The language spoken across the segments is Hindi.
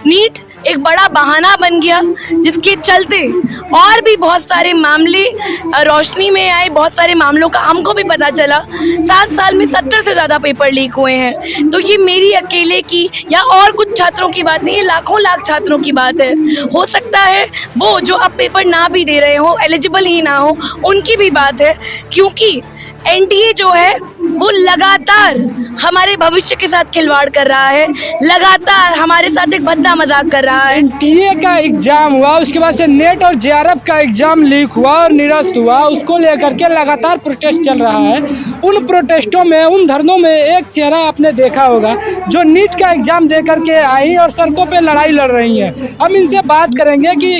नीट एक बड़ा बहाना बन गया, जिसके चलते और भी बहुत सारे मामले रोशनी में आए, बहुत सारे मामलों का हमको भी पता चला। 7 साल में 70 से ज़्यादा पेपर लीक हुए हैं। तो ये मेरी अकेले की या और कुछ छात्रों की बात नहीं है, लाखों लाख छात्रों की बात है। हो सकता है वो जो अब पेपर ना भी दे रहे हो, एलिजिबल ही ना हो, उनकी भी बात है, क्योंकि एनटीए जो है वो लगातार हमारे भविष्य के साथ खिलवाड़ कर रहा है, लगातार हमारे साथ एक भद्दा मजाक कर रहा है। एनटीए का एग्जाम हुआ, उसके बाद से नेट और जेआरएफ का एग्जाम लीक हुआ और निरस्त हुआ, उसको लेकर के लगातार प्रोटेस्ट चल रहा है। उन प्रोटेस्टों में, उन धरनों में एक चेहरा आपने देखा होगा, जो नीट का एग्जाम दे करके आई और सड़कों पे लड़ाई लड़ रही हैं। हम इनसे बात करेंगे कि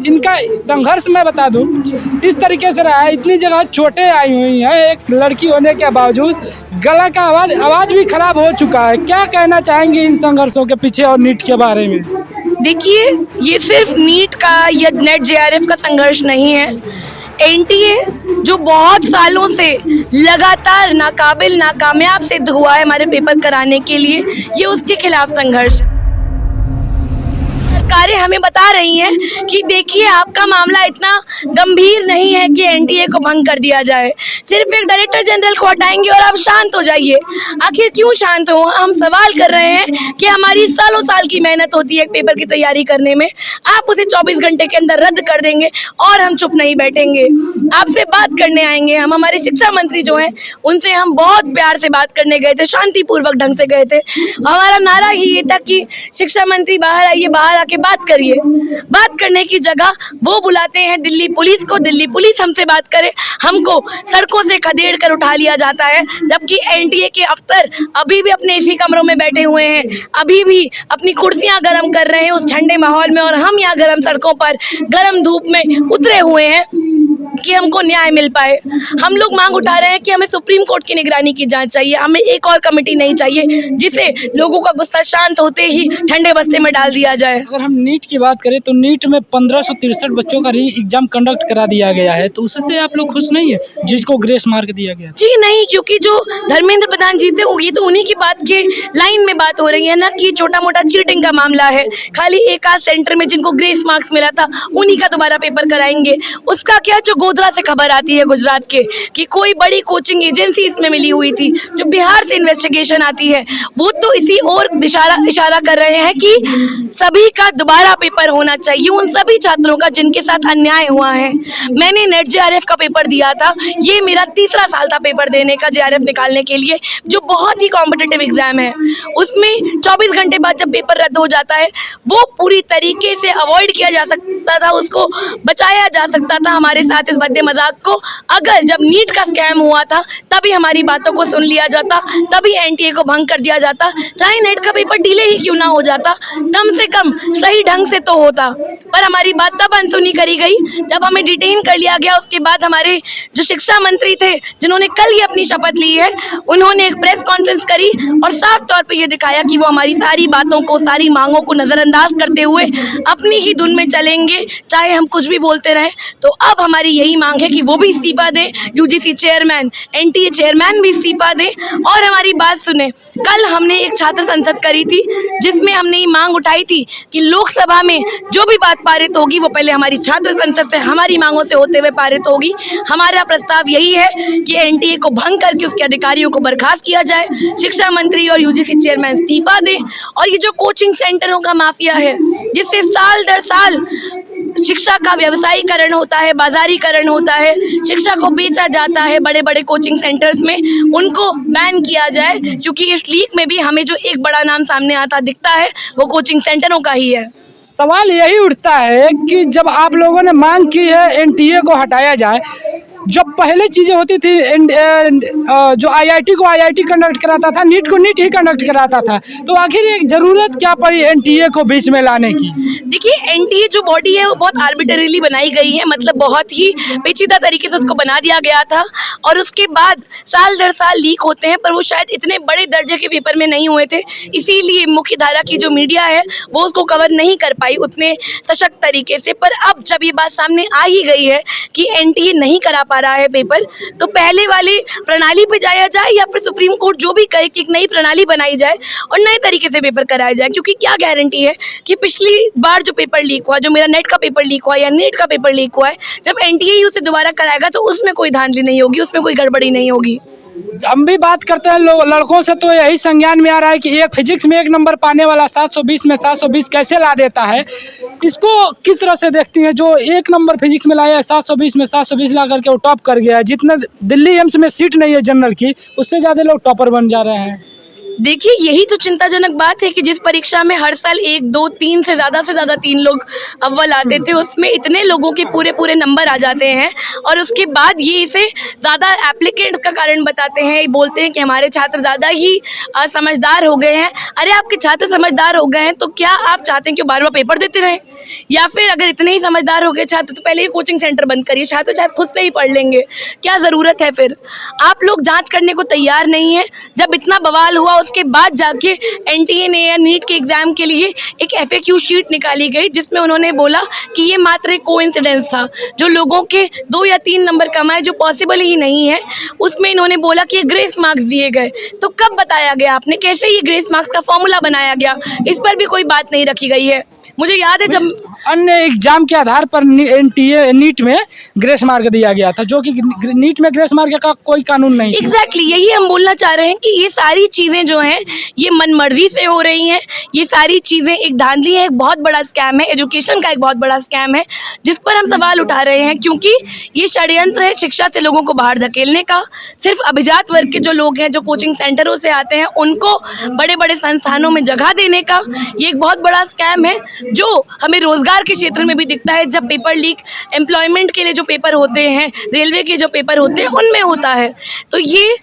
इनका संघर्ष, मैं बता दूं, इस तरीके से रहा है। इतनी जगह चोटें आई हुई हैं, एक लड़की होने के बावजूद गला का आवाज भी खराब हो चुका है। क्या कहना चाहेंगे इन संघर्षों के पीछे और नीट के बारे में? देखिए, ये सिर्फ नीट का या नेट जेआरएफ का संघर्ष नहीं है। एनटीए जो बहुत सालों से लगातार नाकाबिल, नाकामयाब सिद्ध हुआ है हमारे पेपर कराने के लिए, ये उसके खिलाफ संघर्ष है। सरकारें हमें बता रही हैं कि देखिए, आपका मामला इतना गंभीर नहीं है कि एनटीए को भंग कर दिया जाए, सिर्फ एक डायरेक्टर जनरल को हटाएंगे और आप शांत हो जाइए। आखिर क्यों शांत हो? हम सवाल कर रहे हैं कि हमारी सालों साल की मेहनत होती है एक पेपर की तैयारी करने में, आप उसे 24 घंटे के अंदर रद्द कर देंगे और हम चुप नहीं बैठेंगे। आपसे बात करने आएंगे हम। हमारे शिक्षा मंत्री जो हैं, उनसे हम बहुत प्यार से बात करने गए थे, शांतिपूर्वक ढंग से गए थे। हमारा नारा ही ये था कि शिक्षा मंत्री बाहर आइए, बाहर आके बात करिए। बात करने की जगह वो बुलाते हैं दिल्ली पुलिस को, दिल्ली पुलिस हमसे बात करे, हमको सड़कों से खदेड़ कर उठा लिया जाता है। जबकि एनटीए के अफसर अभी भी अपने इसी कमरों में बैठे हुए हैं, अभी भी अपनी कुर्सियां गर्म कर रहे हैं उस ठंडे माहौल में, और हम यहाँ गर्म सड़कों पर गर्म धूप में उतरे हुए हैं कि हमको न्याय मिल पाए। हम लोग मांग उठा रहे हैं कि हमें सुप्रीम कोर्ट की निगरानी की जांच चाहिए, हमें एक और कमेटी नहीं चाहिए जिसे लोगों का गुस्सा शांत होते ही ठंडे बस्ते में डाल दिया जाए। अगर हम नीट की बात करें तो नीट में 1563 बच्चों का एग्जाम कंडक्ट करा दिया गया है, तो उससे आप लोग खुश नहीं है जिसको ग्रेस मार्क दिया गया? जी नहीं, क्योंकि जो धर्मेंद्र प्रधान जी थे, ये तो उन्हीं की बात के लाइन में बात हो रही है ना, कि छोटा मोटा चीटिंग का मामला है। खाली एक आध सेंटर में जिनको ग्रेस मार्क्स मिला था, उन्हीं का दोबारा पेपर कराएंगे। उसका क्या, जो गोधरा से खबर आती है गुजरात के कि कोई बड़ी कोचिंग एजेंसी इसमें मिली हुई थी, जो बिहार से इन्वेस्टिगेशन आती है, वो तो इसी ओर इशारा कर रहे हैं कि सभी का दोबारा पेपर होना चाहिए, उन सभी छात्रों का जिनके साथ अन्याय हुआ है। मैंने नेट जेआरएफ का पेपर दिया था, ये मेरा तीसरा साल था पेपर देने का, जेआरएफ निकालने के लिए, जो बहुत ही कॉम्पिटिटिव एग्जाम है। उसमें 24 घंटे बाद जब पेपर रद्द हो जाता है, वो पूरी तरीके से अवॉइड किया जा सकता था, उसको बचाया जा सकता था हमारे साथ इस भद्दे मजाक को। अगर जब नीट का स्कैम हुआ था, तभी हमारी बातों को सुन लिया जाता, तभी एनटीए को भंग कर दिया जाता। चाहे नेट का पेपर डिले ही क्यों ना हो जाता, कम से कम सही ढंग से तो होता। पर हमारी बात तब अनसुनी करी गई जब हमें डिटेन कर लिया गया। उसके बाद हमारे जो शिक्षा मंत्री थे, जिन्होंने कल ही अपनी शपथ ली है, उन्होंने एक प्रेस कॉन्फ्रेंस करी और साफ तौर पे ये दिखाया कि वो हमारी सारी बातों को, सारी मांगों को नजरअंदाज करते हुए अपनी ही धुन में चलेंगे, चाहे हम कुछ भी बोलते रहें। तो अब हमारी यही मांग है कि वो भी इस्तीफा दें, यूजीसी चेयरमैन, एनटीए चेयरमैन भी इस्तीफा दें और हमारी बात सुने। कल हमने एक छात्र संसद करी थी, जिसमें हमने ये मांग उठाई थी कि लोकसभा में जो भी बात पारित होगी, वो पहले हमारी छात्र संसद से हमारी मांगों से होते हुए पारित होगी। हमारा प्रस्ताव यही है कि एनटीए को भंग करके उसके अधिकारियों को बर्खास्त किया जाए, शिक्षा मंत्री और यूजीसी चेयरमैन इस्तीफा दें। और ये जो कोचिंग सेंटरों का माफिया है, जिससे साल दर साल शिक्षा का व्यवसायीकरण होता है, बाजारीकरण होता है, शिक्षा को बेचा जाता है बड़े बड़े कोचिंग सेंटर्स में, उनको बैन किया जाए। क्योंकि इस लीक में भी हमें जो एक बड़ा नाम सामने आता दिखता है, वो कोचिंग सेंटरों का ही है। सवाल यही उठता है कि जब आप लोगों ने मांग की है एनटीए को हटाया जाए, जो पहले चीज़ें होती थी, जो आईआईटी को आईआईटी कंडक्ट कराता था, नीट को नीट ही कंडक्ट कराता था, तो आखिर एक ज़रूरत क्या पड़ी एनटीए को बीच में लाने की? देखिए, एनटीए जो बॉडी है वो बहुत आर्बिट्रेरीली बनाई गई है, मतलब बहुत ही पेचीदा तरीके से उसको बना दिया गया था और उसके बाद साल दर साल लीक होते हैं, पर वो शायद इतने बड़े दर्जे के पेपर में नहीं हुए थे, इसीलिए मुख्य धारा की जो मीडिया है वो उसको कवर नहीं कर पाई उतने सशक्त तरीके से। पर अब जब ये बात सामने आ ही गई है कि एनटीए नहीं करा पा आ रहा है पेपर, तो पहले वाली प्रणाली पे जाया जाए या फिर सुप्रीम कोर्ट जो भी कहे कि एक नई प्रणाली बनाई जाए और नए तरीके से पेपर कराया जाए। क्योंकि क्या गारंटी है कि पिछली बार जो पेपर लीक हुआ, जो मेरा नेट का पेपर लीक हुआ या नीट का पेपर लीक हुआ है, जब एनटीए उसे दोबारा कराएगा तो उसमें कोई धांधली नहीं होगी, उसमें कोई गड़बड़ी नहीं होगी। हम भी बात करते हैं लड़कों से, तो यही संज्ञान में आ रहा है कि एक फिजिक्स में 1 नंबर पाने वाला 720 में 720 कैसे ला देता है। इसको किस तरह से देखती हैं? जो 1 नंबर फिजिक्स में लाया है 720 में 720 ला करके वो टॉप कर गया है। जितना दिल्ली एम्स में सीट नहीं है जनरल की, उससे ज़्यादा लोग टॉपर बन जा रहे हैं। देखिए, यही तो चिंताजनक बात है कि जिस परीक्षा में हर साल 1, 2, 3 से ज़्यादा 3 लोग अव्वल आते थे, उसमें इतने लोगों के पूरे नंबर आ जाते हैं और उसके बाद ये इसे ज़्यादा एप्लीकेंट्स का कारण बताते हैं, बोलते हैं कि हमारे छात्र ज़्यादा ही समझदार हो गए हैं। अरे आपके छात्र समझदार हो गए हैं तो क्या आप चाहते हैं कि वो बार-बार पेपर देते रहें? या फिर अगर इतने ही समझदार हो गए छात्र तो पहले ही कोचिंग सेंटर बंद करिए, छात्र शायद खुद से ही पढ़ लेंगे। क्या ज़रूरत है फिर? आप लोग जाँच करने को तैयार नहीं हैं। जब इतना बवाल हुआ उसके बाद जाके एनटीए ने या नीट के एग्ज़ाम के लिए एक FAQ शीट निकाली गई, जिसमें उन्होंने बोला कि ये मात्र एक कोइंसिडेंस था। जो लोगों के 2 या 3 नंबर कम आए, जो पॉसिबल ही नहीं है, उसमें इन्होंने बोला कि ये ग्रेस मार्क्स दिए गए। तो कब बताया गया आपने? कैसे ये ग्रेस मार्क्स का फॉर्मूला बनाया गया? इस पर भी कोई बात नहीं रखी गई है। मुझे याद है जब अन्य एग्जाम के आधार पर एनटीए नीट में ग्रेस मार्क दिया गया था, जो कि नीट में ग्रेस मार्क का कोई कानून नहीं। एग्जैक्टली यही हम बोलना चाह रहे हैं कि ये सारी चीज़ें जो हैं ये मनमर्जी से हो रही हैं। ये सारी चीज़ें एक धांधली है, एक बहुत बड़ा स्कैम है, एजुकेशन का एक बहुत बड़ा स्कैम है, जिस पर हम सवाल उठा रहे हैं। क्योंकि ये षड्यंत्र है शिक्षा से लोगों को बाहर धकेलने का। सिर्फ अभिजात वर्ग के जो लोग हैं, जो कोचिंग सेंटरों से आते हैं, उनको बड़े बड़े संस्थानों में जगह देने का ये एक बहुत बड़ा स्कैम है, जो हमें रोजगार के क्षेत्र में भी दिखता है। जब पेपर लीक एम्प्लॉयमेंट के लिए जो पेपर होते हैं, रेलवे के जो पेपर होते हैं, उनमें होता है। तो ये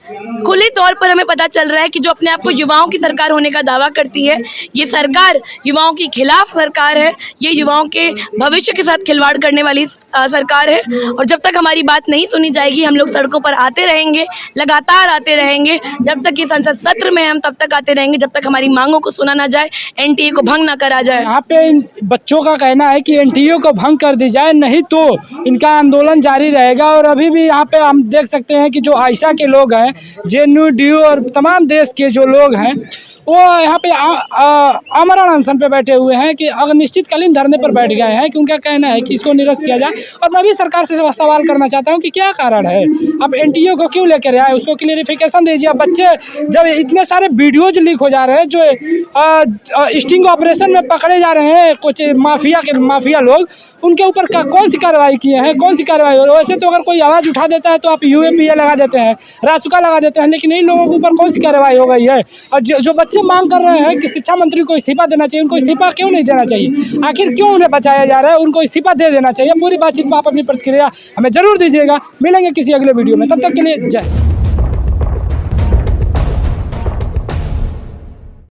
खुले तौर पर हमें पता चल रहा है कि जो अपने आप को युवाओं की सरकार होने का दावा करती है, ये सरकार युवाओं के खिलाफ सरकार है। ये युवाओं के भविष्य के साथ खिलवाड़ करने वाली सरकार है। और जब तक हमारी बात नहीं सुनी जाएगी, हम लोग सड़कों पर आते रहेंगे, लगातार आते रहेंगे। जब तक ये संसद सत्र में हम तब तक आते रहेंगे, जब तक हमारी मांगों को सुना ना जाए, एनटीए को भंग ना करा जाए। यहाँ पे इन बच्चों का कहना है कि एनटीए को भंग कर दी जाए, नहीं तो इनका आंदोलन जारी रहेगा। और अभी भी यहाँ पे हम देख सकते हैं कि जो आयशा के लोग हैं, JNU, DU और तमाम देश के जो लोग हैं, वो यहाँ पे आमरण अनशन पे बैठे हुए हैं कि अनिश्चितकालीन धरने पर बैठ गए हैं कि उनका कहना है कि इसको निरस्त किया जाए। और मैं भी सरकार से सवाल करना चाहता हूँ कि क्या कारण है, अब एनटीए को क्यों लेकर आए, उसको क्लियरिफिकेशन दीजिए। अब बच्चे जब इतने सारे वीडियोज लीक हो जा रहे हैं, जो स्टिंग ऑपरेशन में पकड़े जा रहे हैं कुछ माफिया लोग, उनके ऊपर कौन सी कार्रवाई किए हैं, कौन सी कार्रवाई हो? वैसे तो अगर कोई आवाज़ उठा देता है तो आप UAPA लगा देते हैं, रासुका लगा देते हैं, लेकिन इन लोगों के ऊपर कौन सी कार्रवाई हो गई है? और जो बच्चे मांग कर रहे हैं कि शिक्षा मंत्री को इस्तीफा देना चाहिए, उनको इस्तीफा क्यों नहीं देना चाहिए? आखिर क्यों उन्हें बचाया जा रहा है? उनको इस्तीफा दे देना चाहिए। पूरी बातचीत पर आप अपनी प्रतिक्रिया हमें जरूर दीजिएगा। मिलेंगे किसी अगले वीडियो में, तब तक के लिए जय।